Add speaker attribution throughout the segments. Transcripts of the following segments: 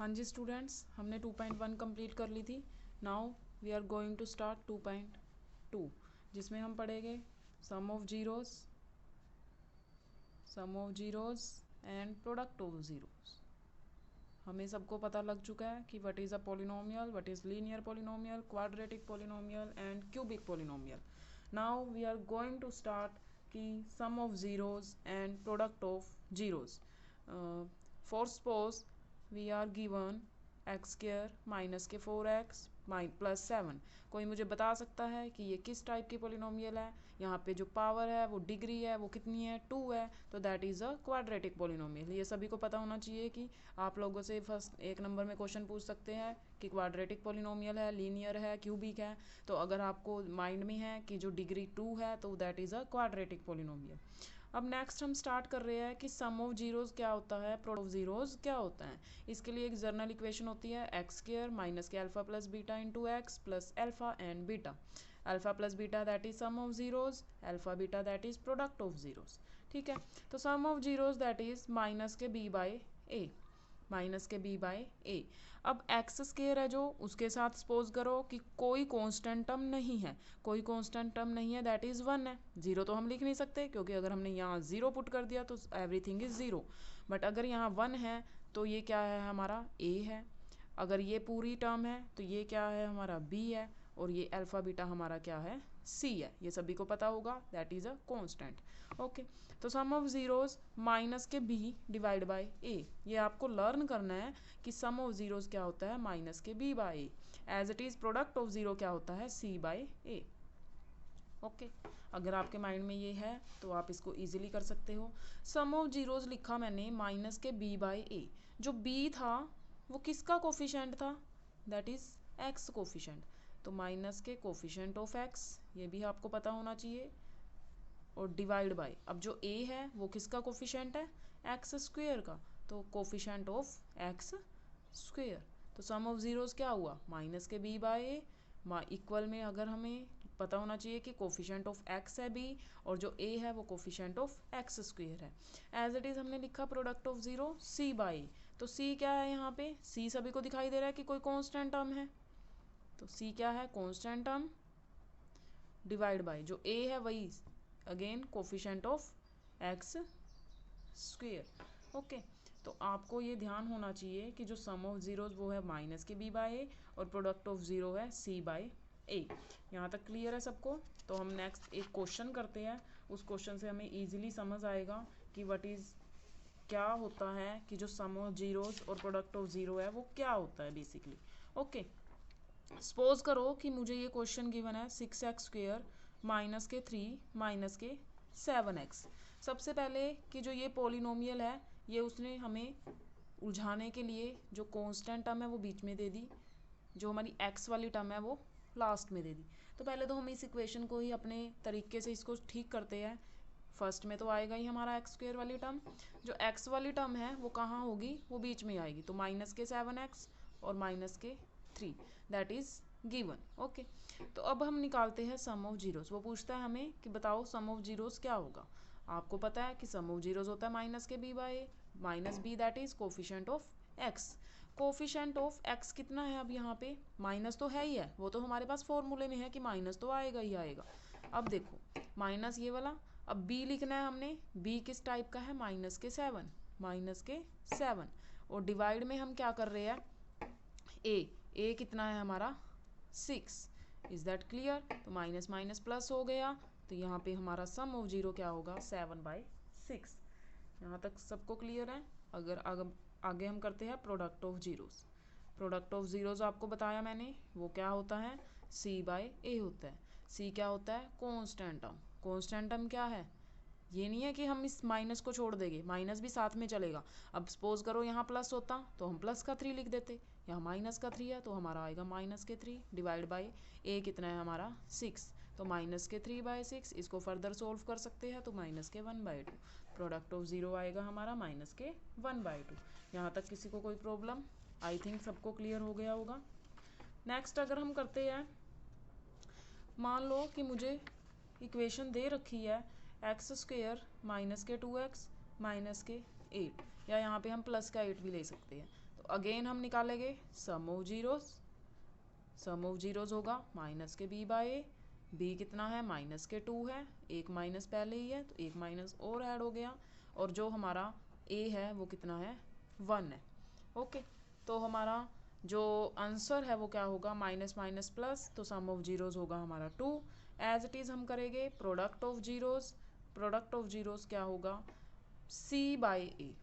Speaker 1: हाँ जी स्टूडेंट्स, हमने 2.1 कंप्लीट कर ली थी। Now we are going to start 2.2 जिसमें हम पढ़ेंगे sum of zeros and product of zeros. हमें सबको पता लग चुका है कि what is a polynomial, what is linear polynomial, quadratic polynomial and cubic polynomial. Now we are going to start कि sum of zeros and product of zeros. For suppose we are given x square minus के 4x plus 7। कोई मुझे बता सकता है कि ये किस टाइप की पॉलिनोमियल है? यहाँ पे जो पावर है वो डिग्री है, वो कितनी है? 2 है, तो that is a quadratic polynomial. ये सभी को पता होना चाहिए कि आप लोगों से फर्स्ट 1 नंबर में क्वेश्चन पूछ सकते हैं कि क्वाड्रेटिक पॉलिनोमियल है, लीनियर है, क्यूबिक है। तो अगर आपको माइंड में है कि जो डिग्री 2 है तो that is a quadratic polynomial. अब नेक्स्ट हम स्टार्ट कर रहे हैं कि सम ऑफ जीरोस क्या होता है, प्रोडक्ट ऑफ जीरोस क्या होता है। इसके लिए एक जर्नल इक्वेशन होती है एक्स स्क्वायर माइनस के alpha plus beta into x plus alpha and beta. Alpha plus beta that is sum of zeros, alpha beta that is product of zeros. ठीक है, तो sum of zeros that is minus के b by a, minus के b by a. अब x square है जो, उसके साथ सपोज करो कि कोई कांस्टेंट टर्म नहीं है, कोई कांस्टेंट टर्म नहीं है, दैट इज़ 1 है। जीरो तो हम लिख नहीं सकते क्योंकि अगर हमने यहाँ ज़ीरो पुट कर दिया तो एवरीथिंग इज़ ज़ीरो। बट अगर यहाँ 1 है तो ये क्या है, हमारा ए है। अगर ये पूरी टर्म है तो ये क्या है, हमारा बी है। और ये अल्फ़ा बीटा हमारा क्या है, सी है। ये सभी को पता होगा, that is a constant. Okay, तो सम ऑफ जीरोस माइनस के बी डिवाइड बाय ए। ये आपको लर्न करना है कि सम ऑफ जीरोस क्या होता है, माइनस के B by A. As it is product of zero क्या होता है, सी बाय ए। ओके, अगर आपके माइंड में ये है तो आप इसको इजीली कर सकते हो। सम ऑफ जीरोस लिखा मैंने माइनस के बी बाय ए। जो बी था वो किसका कोफिशेंट था, दैट इज़ एक्स कोफिशेंट। तो माइनस के कोफिशेंट ऑफ एक्स, ये भी आपको पता होना चाहिए। और डिवाइड बाय, अब जो ए है वो किसका कोफिशेंट है, एक्स स्क्वेयर का। तो कोफिशेंट ऑफ एक्स स्क्वेयर। तो सम ऑफ जीरोस क्या हुआ, माइनस के बी बाय ए। इक्वल में अगर हमें पता होना चाहिए कि कोफिशेंट ऑफ एक्स है बी और जो ए है वो कोफिशेंट ऑफ एक्स स्क्वेयर है। एज इट इज़ हमने लिखा product of zero C by. तो सी क्या है, यहाँ पे सी सभी को दिखाई दे रहा है कि कोई कांस्टेंट टर्म है। तो सी क्या है, कांस्टेंट टर्म डिवाइड बाय जो ए है वही again coefficient of X square. Okay, तो आपको ये ध्यान होना चाहिए कि जो सम ऑफ जीरोस वो है माइनस के बी बाय ए और प्रोडक्ट ऑफ जीरो है सी बाय ए। यहाँ तक क्लियर है सबको? तो हम नेक्स्ट एक क्वेश्चन करते हैं। उस क्वेश्चन से हमें इजीली समझ आएगा कि व्हाट इज़ क्या होता है, कि जो सम ऑफ जीरोस और प्रोडक्ट ऑफ जीरो है वो क्या होता है बेसिकली। ओके, सपोज करो कि मुझे ये क्वेश्चन गिवन है 6x स्क्वेयर माइनस के 3 माइनस के 7x। सबसे पहले कि जो ये पॉलिनोमियल है ये उसने हमें उलझाने के लिए जो कांस्टेंट टर्म है वो बीच में दे दी, जो हमारी x वाली टर्म है वो लास्ट में दे दी। तो पहले तो हम इस इक्वेशन को ही अपने तरीके से इसको ठीक करते हैं। फर्स्ट में तो आएगा ही हमारा एक्स स्क्वेयर वाली टर्म। जो एक्स वाली टर्म है वो कहाँ होगी, वो बीच में आएगी। तो माइनस के 7x और माइनस के 3 दैट इज़ गिवन। ओके, तो अब हम निकालते हैं सम ऑफ जीरोस। वो पूछता है हमें कि बताओ सम ऑफ जीरोस क्या होगा। आपको पता है कि सम ऑफ जीरोस होता है माइनस के B by A, minus B that is coefficient of X. Coefficient of X कितना है, अब यहाँ पे माइनस तो है ही है, वो तो हमारे पास फॉर्मूले में है कि माइनस तो आएगा ही आएगा। अब देखो माइनस ये वाला, अब बी लिखना है हमने। बी किस टाइप का है, माइनस के 7, माइनस के 7। और डिवाइड में हम क्या कर रहे हैं, ए कितना है हमारा 6। Is that clear? तो माइनस माइनस प्लस हो गया, तो यहाँ पे हमारा सम ऑफ जीरो क्या होगा, 7/6। यहाँ तक सबको क्लियर है? अगर आगे हम करते हैं product of zeros. Product of zeros आपको बताया मैंने, वो क्या होता है, सी बाय ए होता है। सी क्या होता है, कांस्टेंट टर्म। कांस्टेंट टर्म क्या है, ये नहीं है कि हम इस माइनस को छोड़ देंगे, माइनस भी साथ में चलेगा। अब सपोज करो यहाँ प्लस होता तो हम प्लस का 3 लिख देते, यहाँ माइनस का 3 है तो हमारा आएगा माइनस के 3 डिवाइड बाई ए कितना है हमारा 6। तो माइनस के 3/6, इसको फर्दर सोल्व कर सकते हैं तो माइनस के 1/2। प्रोडक्ट ऑफ जीरो आएगा हमारा माइनस के 1/2। यहाँ तक किसी को कोई प्रॉब्लम? आई थिंक सबको क्लियर हो गया होगा। नेक्स्ट अगर हम करते हैं, मान लो कि मुझे इक्वेशन दे रखी है एक्स स्क्वेयर माइनस के 2x माइनस के 8, या यहाँ पे हम प्लस का 8 भी ले सकते हैं। तो अगेन हम निकालेंगे sum of zeros, sum of zeros होगा माइनस के बी बाय ए, बी कितना है माइनस के 2 है, एक माइनस पहले ही है तो एक माइनस और ऐड हो गया, और जो हमारा ए है वो कितना है 1 है। ओके, तो हमारा जो आंसर है वो क्या होगा माइनस माइनस प्लस, तो सम ऑफ जीरोस होगा हमारा 2। एज इट इज़ हम करेंगे product of zeros, product of zeros क्या होगा सी बाय ए,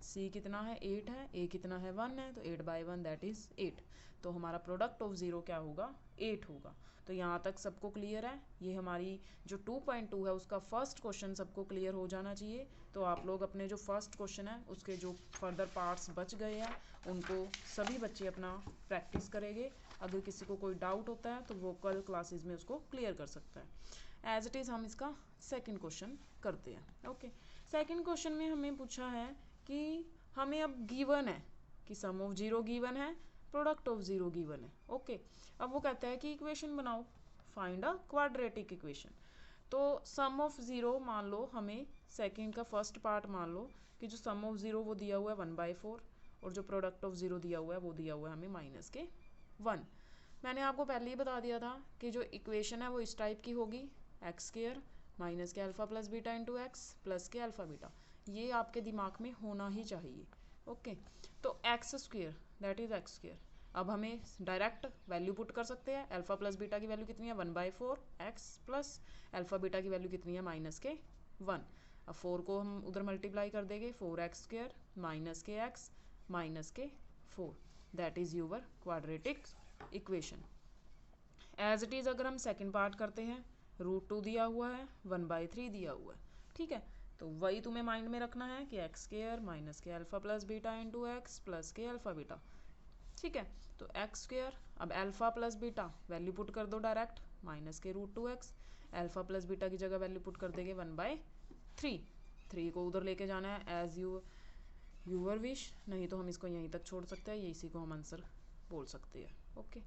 Speaker 1: सी कितना है 8 है, ए कितना है 1 है, तो 8 बाई 1 दैट इज़ 8, तो हमारा प्रोडक्ट ऑफ ज़ीरो क्या होगा 8 होगा। तो यहाँ तक सबको क्लियर है, ये हमारी जो 2.2 है उसका फर्स्ट क्वेश्चन सबको क्लियर हो जाना चाहिए। तो आप लोग अपने जो फर्स्ट क्वेश्चन है उसके जो फर्दर पार्ट्स बच गए हैं उनको सभी बच्चे अपना प्रैक्टिस करेंगे, अगर किसी को कोई डाउट होता है तो वो कल क्लासेस में उसको क्लियर कर सकता है। एज इट इज़ हम इसका सेकेंड क्वेश्चन करते हैं। ओके, सेकेंड क्वेश्चन में हमें पूछा है कि हमें अब गिवन है कि सम ऑफ जीरो गिवन है, प्रोडक्ट ऑफ जीरो गिवन है। ओके, अब वो कहता है कि इक्वेशन बनाओ, फाइंड अ क्वाड्रेटिक इक्वेशन। तो सम ऑफ ज़ीरो मान लो, हमें सेकंड का फर्स्ट पार्ट मान लो कि जो सम ऑफ ज़ीरो वो दिया हुआ है 1/4, और जो प्रोडक्ट ऑफ ज़ीरो दिया हुआ है वो दिया हुआ है हमें माइनस के 1। मैंने आपको पहले ही बता दिया था कि जो इक्वेशन है वो इस टाइप की होगी, एक्स स्क्वायर माइनस के alpha plus beta into x plus के अल्फ़ा बीटा, ये आपके दिमाग में होना ही चाहिए। ओके, तो x square that is x square, अब हमें डायरेक्ट वैल्यू पुट कर सकते हैं, अल्फ़ा प्लस बीटा की वैल्यू कितनी है 1/4 एक्स प्लस अल्फ़ा बीटा की वैल्यू कितनी है माइनस के 1। अब 4 को हम उधर मल्टीप्लाई कर देंगे, 4x² माइनस के एक्स माइनस के 4, that is your quadratic equation. As it is अगर हम सेकेंड पार्ट करते हैं, √2 दिया हुआ है 1/3 दिया हुआ है, ठीक है, तो वही तुम्हें माइंड में रखना है कि x² माइनस के alpha plus beta into x plus के अल्फ़ा बीटा, ठीक है। तो x², अब alpha plus beta value put कर दो डायरेक्ट, माइनस के √2x, अल्फ़ा प्लस बीटा की जगह वैल्यू पुट कर देंगे 1/3, 3 को उधर लेके जाना है एज यूवर विश, नहीं तो हम इसको यहीं तक छोड़ सकते हैं, ये इसी को हम आंसर बोल सकते हैं। ओके,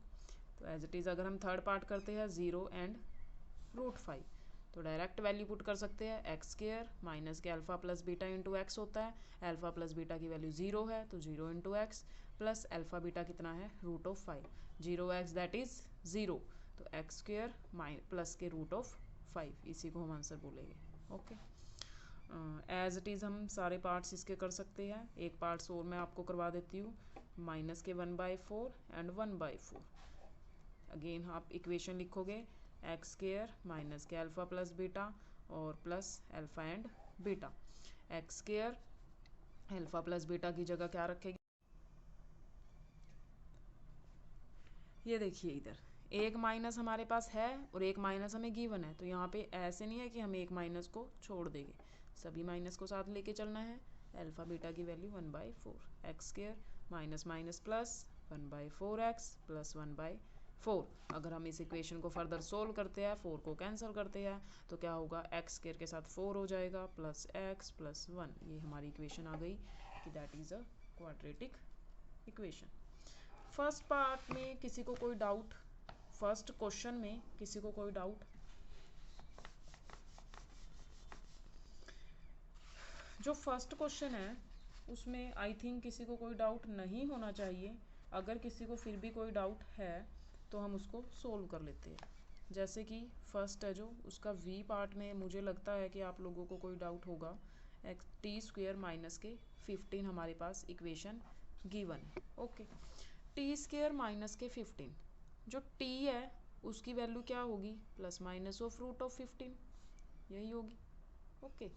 Speaker 1: तो एज इट इज़ अगर हम थर्ड पार्ट करते हैं 0 एंड √5, तो डायरेक्ट वैल्यू पुट कर सकते हैं x² माइनस के alpha plus beta into x होता है, अल्फ़ा प्लस बीटा की वैल्यू 0 है तो 0 into x plus alpha beta कितना है √5, 0x दैट इज़ 0, तो x² प्लस के √5, इसी को हम आंसर बोलेंगे। ओके, एज इट इज़ हम सारे पार्ट्स इसके कर सकते हैं, एक पार्ट्स और मैं आपको करवा देती हूँ, माइनस के 1/4 एंड 1/4। अगेन आप इक्वेशन लिखोगे x² माइनस के अल्फ़ा प्लस बीटा और plus alpha and beta, x² alpha plus beta की जगह क्या रखेगी, ये देखिए इधर एक माइनस हमारे पास है और एक माइनस हमें गिवन है, तो यहाँ पे ऐसे नहीं है कि हम एक माइनस को छोड़ देंगे, सभी माइनस को साथ लेके चलना है। अल्फ़ा बीटा की value 1/4, x² minus minus plus 1/4x plus 1/4। अगर हम इस इक्वेशन को फर्दर सोल्व करते हैं, 4 को कैंसिल करते हैं, तो क्या होगा x² के साथ 4 हो जाएगा प्लस x प्लस 1, ये हमारी इक्वेशन आ गई कि that is a quadratic equation. First part में किसी को कोई डाउट, फर्स्ट क्वेश्चन में किसी को कोई डाउट? जो फर्स्ट क्वेश्चन है उसमें आई थिंक किसी को कोई डाउट नहीं होना चाहिए, अगर किसी को फिर भी कोई डाउट है तो हम उसको सोल्व कर लेते हैं। जैसे कि फर्स्ट है जो उसका वी पार्ट में मुझे लगता है कि आप लोगों को कोई डाउट होगा, t² माइनस के 15 हमारे पास इक्वेशन गिवन है। ओके, t² माइनस के 15, जो t है उसकी वैल्यू क्या होगी प्लस माइनस ऑफ √15, यही होगी। ओके,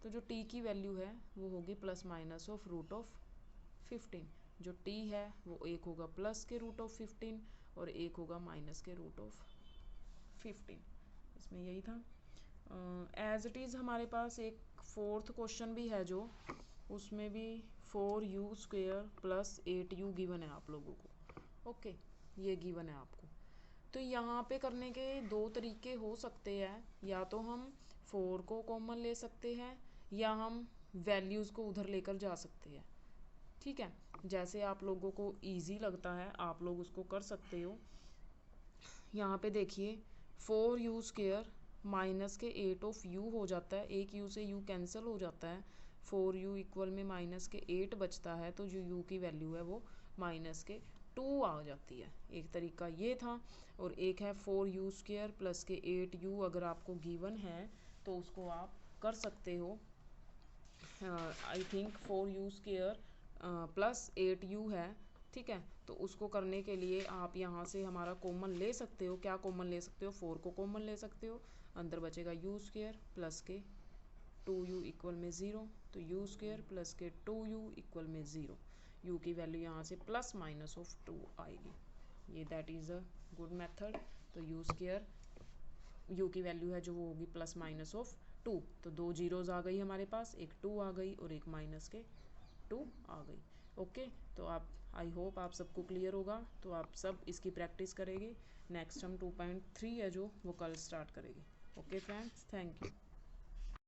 Speaker 1: तो जो t की वैल्यू है वो होगी प्लस माइनस ऑफ √15, जो t है वो एक होगा प्लस के √15 और एक होगा माइनस के √15, इसमें यही था। एज इट इज़ हमारे पास एक फोर्थ क्वेश्चन भी है, जो उसमें भी 4u² प्लस 8u गिवन है आप लोगों को। ओके, ये गिवन है आपको, तो यहाँ पे करने के दो तरीके हो सकते हैं, या तो हम 4 को कॉमन ले सकते हैं या हम वैल्यूज़ को उधर लेकर जा सकते हैं, ठीक है, जैसे आप लोगों को इजी लगता है आप लोग उसको कर सकते हो। यहाँ पे देखिए 4u² माइनस के 8 ऑफ u हो जाता है, एक u से u कैंसिल हो जाता है, 4u इक्वल में माइनस के 8 बचता है, तो जो u की वैल्यू है वो माइनस के 2 आ जाती है। एक तरीका ये था, और एक है 4u² प्लस के 8u। अगर आपको गिवन है तो उसको आप कर सकते हो। I think 4u² plus 8u है, ठीक है। तो उसको करने के लिए आप यहाँ से हमारा कॉमन ले सकते हो। क्या कॉमन ले सकते हो? 4 को कॉमन ले सकते हो, अंदर बचेगा u² प्लस के 2u इक्वल में 0। तो u² प्लस के 2u इक्वल में 0। u की वैल्यू यहाँ से प्लस माइनस ऑफ 2 आएगी। ये that is a good method. तो u की वैल्यू है जो वो होगी प्लस माइनस ऑफ 2। तो 2 जीरोज़ आ गई हमारे पास, एक 2 आ गई और एक माइनस के 2 आ गई। ओके, तो आप आई होप आप सबको क्लियर होगा। तो आप सब इसकी प्रैक्टिस करेंगे। नेक्स्ट हम 2.3 है जो वो कल स्टार्ट करेंगे। Okay friends, thank you.